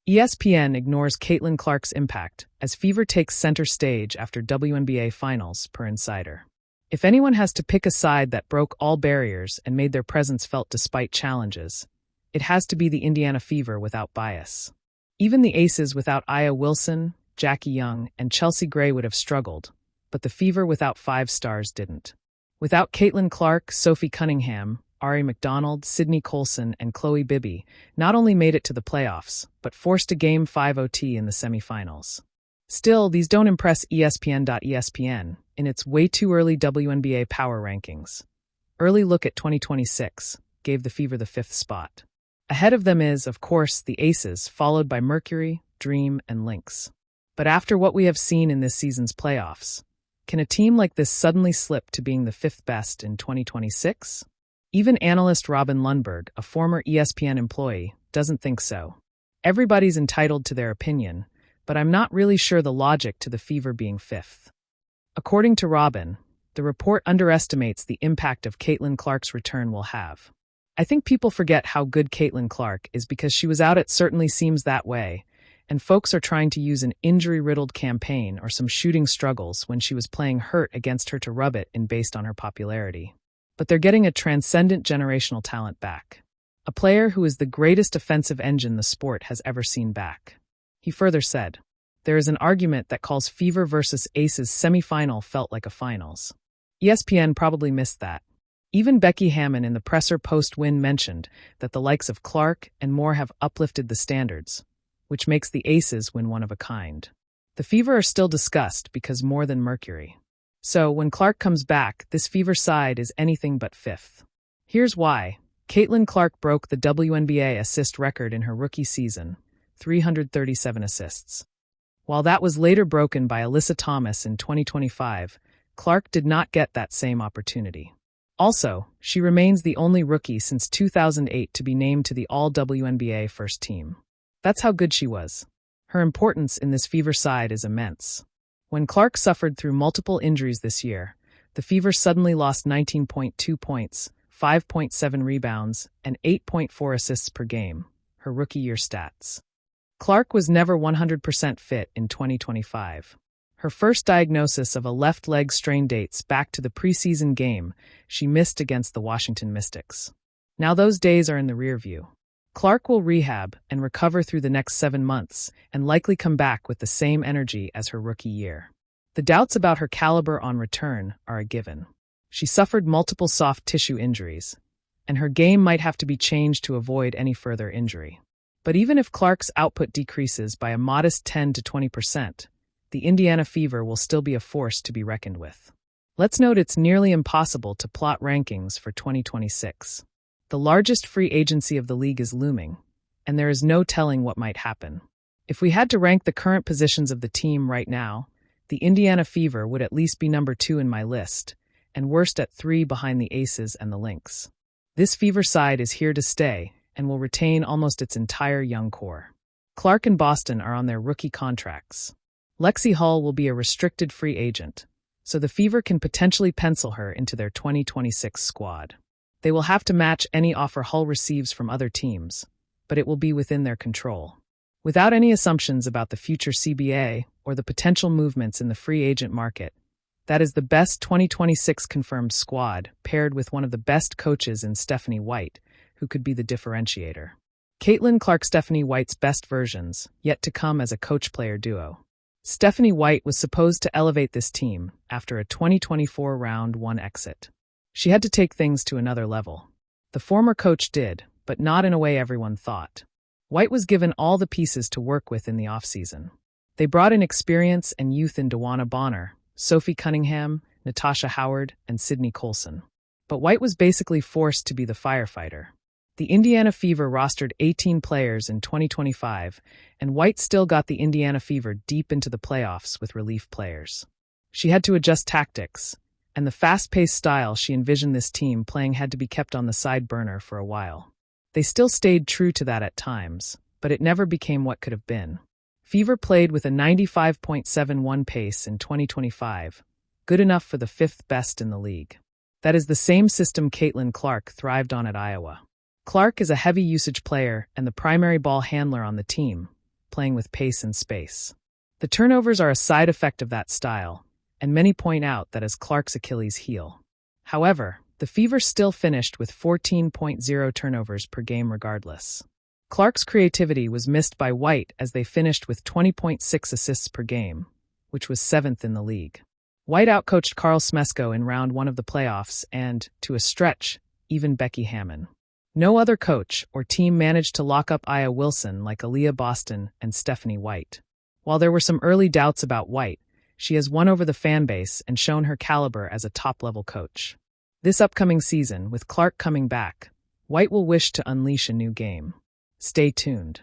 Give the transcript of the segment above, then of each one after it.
ESPN ignores Caitlin Clark's impact as Fever takes center stage after WNBA Finals, per Insider. If anyone has to pick a side that broke all barriers and made their presence felt despite challenges, it has to be the Indiana Fever without bias. Even the Aces without Aya Wilson, Jackie Young, and Chelsea Gray would have struggled, but the Fever without 5 stars didn't. Without Caitlin Clark, Sophie Cunningham, Ari McDonald, Sydney Colson, and Chloe Bibby not only made it to the playoffs, but forced a Game 5 OT in the semifinals. Still, these don't impress ESPN in its way-too-early WNBA power rankings. Early look at 2026 gave the Fever the 5th spot. Ahead of them is, of course, the Aces, followed by Mercury, Dream, and Lynx. But after what we have seen in this season's playoffs, can a team like this suddenly slip to being the 5th best in 2026? Even analyst Robin Lundberg, a former ESPN employee, doesn't think so. Everybody's entitled to their opinion, but I'm not really sure the logic to the Fever being 5th. According to Robin, the report underestimates the impact of Caitlin Clark's return will have. I think people forget how good Caitlin Clark is because she was out. It certainly seems that way, and folks are trying to use an injury-riddled campaign or some shooting struggles when she was playing hurt against her to rub it in based on her popularity. But they're getting a transcendent generational talent back. A player who is the greatest offensive engine the sport has ever seen back. He further said, "There is an argument that calls Fever versus Aces semifinal felt like a finals." ESPN probably missed that. Even Becky Hammon in the presser post-win mentioned that the likes of Clark and Moore have uplifted the standards, which makes the Aces win one of a kind. The Fever are still discussed because more than Mercury. So, when Clark comes back, this Fever side is anything but 5th. Here's why. Caitlin Clark broke the WNBA assist record in her rookie season, 337 assists. While that was later broken by Alyssa Thomas in 2025, Clark did not get that same opportunity. Also, she remains the only rookie since 2008 to be named to the All-WNBA first team. That's how good she was. Her importance in this Fever side is immense. When Clark suffered through multiple injuries this year, the Fever suddenly lost 19.2 points, 5.7 rebounds, and 8.4 assists per game, her rookie year stats. Clark was never 100% fit in 2025. Her first diagnosis of a left leg strain dates back to the preseason game she missed against the Washington Mystics. Now those days are in the rearview. Clark will rehab and recover through the next 7 months and likely come back with the same energy as her rookie year. The doubts about her caliber on return are a given. She suffered multiple soft tissue injuries, and her game might have to be changed to avoid any further injury. But even if Clark's output decreases by a modest 10 to 20%, the Indiana Fever will still be a force to be reckoned with. Let's note it's nearly impossible to plot rankings for 2026. The largest free agency of the league is looming, and there is no telling what might happen. If we had to rank the current positions of the team right now, the Indiana Fever would at least be number 2 in my list, and worst at 3 behind the Aces and the Lynx. This Fever side is here to stay and will retain almost its entire young core. Clark and Boston are on their rookie contracts. Lexi Hull will be a restricted free agent, so the Fever can potentially pencil her into their 2026 squad. They will have to match any offer Hull receives from other teams, but it will be within their control. Without any assumptions about the future CBA or the potential movements in the free agent market, that is the best 2026 confirmed squad, paired with one of the best coaches in Stephanie White, who could be the differentiator. Caitlin Clark-Stephanie White's best versions, yet to come as a coach-player duo. Stephanie White was supposed to elevate this team after a 2024 Round 1 exit. She had to take things to another level. The former coach did, but not in a way everyone thought. White was given all the pieces to work with in the offseason. They brought in experience and youth in Dewana Bonner, Sophie Cunningham, Natasha Howard, and Sydney Colson. But White was basically forced to be the firefighter. The Indiana Fever rostered 18 players in 2025, and White still got the Indiana Fever deep into the playoffs with relief players. She had to adjust tactics, and the fast-paced style she envisioned this team playing had to be kept on the side burner for a while. They still stayed true to that at times, but it never became what could have been. Fever played with a 95.71 pace in 2025, good enough for the 5th best in the league. That is the same system Caitlin Clark thrived on at Iowa. Clark is a heavy usage player and the primary ball handler on the team, playing with pace and space. The turnovers are a side effect of that style, and many point out that as Clark's Achilles heel. However, the Fever still finished with 14.0 turnovers per game regardless. Clark's creativity was missed by White as they finished with 20.6 assists per game, which was 7th in the league. White outcoached Carl Smesko in round 1 of the playoffs and, to a stretch, even Becky Hammon. No other coach or team managed to lock up Aya Wilson like Aaliyah Boston and Stephanie White. While there were some early doubts about White, she has won over the fanbase and shown her caliber as a top-level coach. This upcoming season, with Clark coming back, White will wish to unleash a new game. Stay tuned.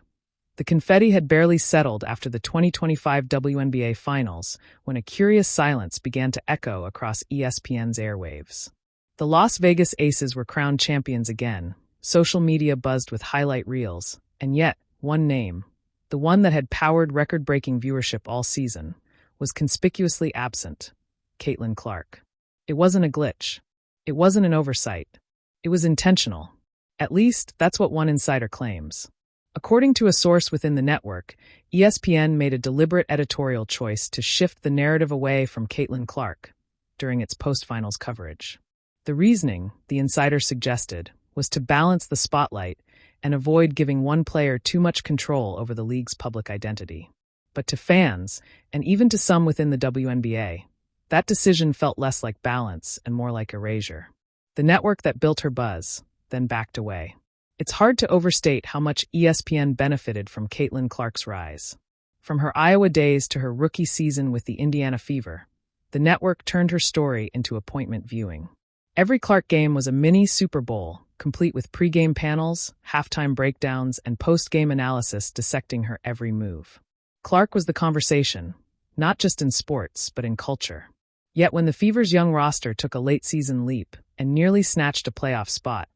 The confetti had barely settled after the 2025 WNBA Finals when a curious silence began to echo across ESPN's airwaves. The Las Vegas Aces were crowned champions again, social media buzzed with highlight reels, and yet, one name, the one that had powered record-breaking viewership all season, was conspicuously absent: Caitlin Clark. It wasn't a glitch. It wasn't an oversight. It was intentional. At least, that's what one insider claims. According to a source within the network, ESPN made a deliberate editorial choice to shift the narrative away from Caitlin Clark during its post-finals coverage. The reasoning, the insider suggested, was to balance the spotlight and avoid giving one player too much control over the league's public identity. But to fans, and even to some within the WNBA, that decision felt less like balance and more like erasure. The network that built her buzz then backed away. It's hard to overstate how much ESPN benefited from Caitlin Clark's rise. From her Iowa days to her rookie season with the Indiana Fever, the network turned her story into appointment viewing. Every Clark game was a mini Super Bowl, complete with pregame panels, halftime breakdowns, and post-game analysis dissecting her every move. Clark was the conversation, not just in sports, but in culture. Yet when the Fever's young roster took a late-season leap and nearly snatched a playoff spot,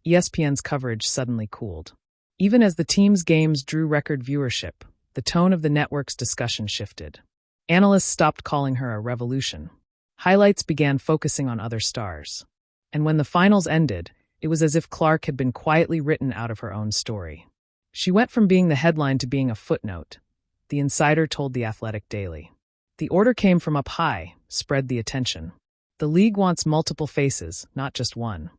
ESPN's coverage suddenly cooled. Even as the team's games drew record viewership, the tone of the network's discussion shifted. Analysts stopped calling her a revolution. Highlights began focusing on other stars. And when the finals ended, it was as if Clark had been quietly written out of her own story. She went from being the headline to being a footnote, the insider told The Athletic Daily. The order came from up high, spread the attention. The league wants multiple faces, not just one.